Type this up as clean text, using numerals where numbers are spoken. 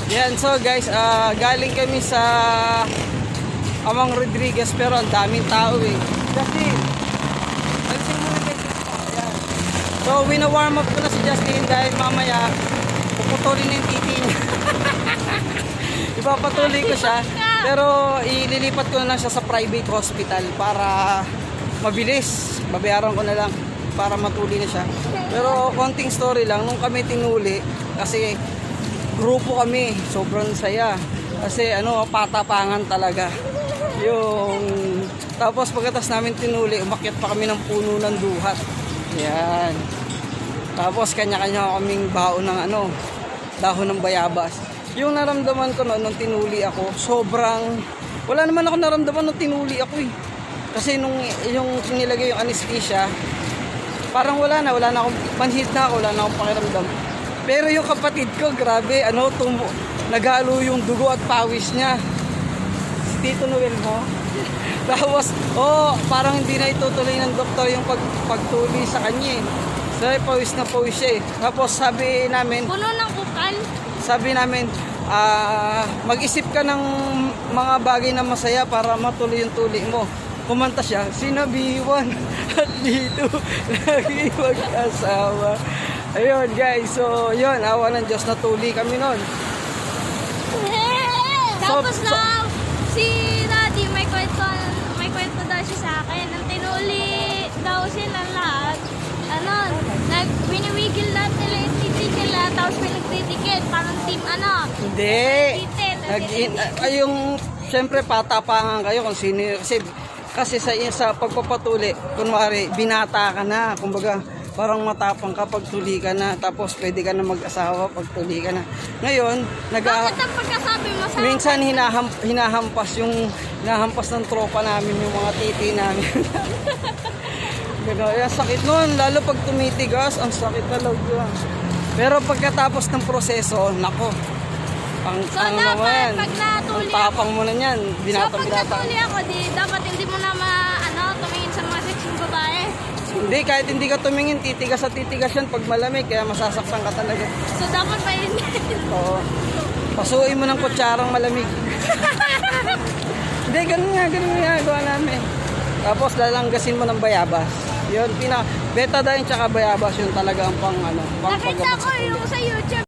Yan, so guys, galing kami sa Amang Rodriguez pero ang daming tao eh. Kasi, alisin muna guys. Yan. So, wina-warm up ko na si Justin dahil mamaya puputulin yung titi niya. Ipapatuloy ko siya. Pero ililipat ko na lang siya sa private hospital para mabilis. Babayaran ko na lang para matuli na siya. Pero konting story lang, nung kami tinuli, kasi grupo kami, sobrang saya. Kasi patapangan talaga. Tapos pagkatapos namin tinuli, umakyat pa kami ng puno ng duhat. Yan. Tapos kanya-kanya kaming baon ng dahon ng bayabas. Yung naramdaman ko nung tinuli ako, wala naman ako naramdaman nung tinuli ako eh. Kasi yung nilagay yung anesthesia, parang wala na akong panhid na ako, wala na akong pakiramdam. Pero yung kapatid ko, grabe, naghalo yung dugo at pawis niya. Si Tito Noel mo. Tapos, parang hindi na itutuloy ng doktor yung pagtuli sa kanya eh. So, pawis na pawis siya eh. Tapos sabi namin, puno ng kupal. Sabi namin, mag-isip ka ng mga bagay na masaya para matuloy yung tuli mo. Kumanta siya, sinabiwan at dito lagi mag-asawa. Ayun guys, so yun, awa ng Diyos, natuli kami nun. Tapos lang, si Daddy may kwento daw siya sa akin. Ang tinuli daw sila lahat. Winiwigil lahat nila yung titi nila, tapos pinagtitikit, parang team Hindi. Siyempre patapangan kayo kung sino, kasi sa pagpapatuli, kunwari, binata ka na, kumbaga, parang matapang ka pag tuli ka na, tapos pwede ka na mag-asawa pag tuli ka na. Ngayon, bakit ang pagkasabi mo sa minsan hinahampas ng tropa namin yung mga titi namin. Kaya sakit nun, lalo pag tumitigas, ang sakit talaga. Pero pagkatapos ng proseso, nako, dapat pag natuli ang tapang mo na yan, binatang. pag natuli ako, dapat hindi mo na tumingin sa mga sexing babae. Hindi, kahit hindi ka tumingin, titigas at titigas yan pag malamig, kaya masasaktan ka talaga. So dapat pa yun. Oo. Pasuin mo ng kutsarang malamig. Hindi, ganun nga gawa namin. Tapos lalanggasin mo ng bayabas. Yun, betadine tsaka bayabas, yun talaga ang Nakita ko yung sa YouTube.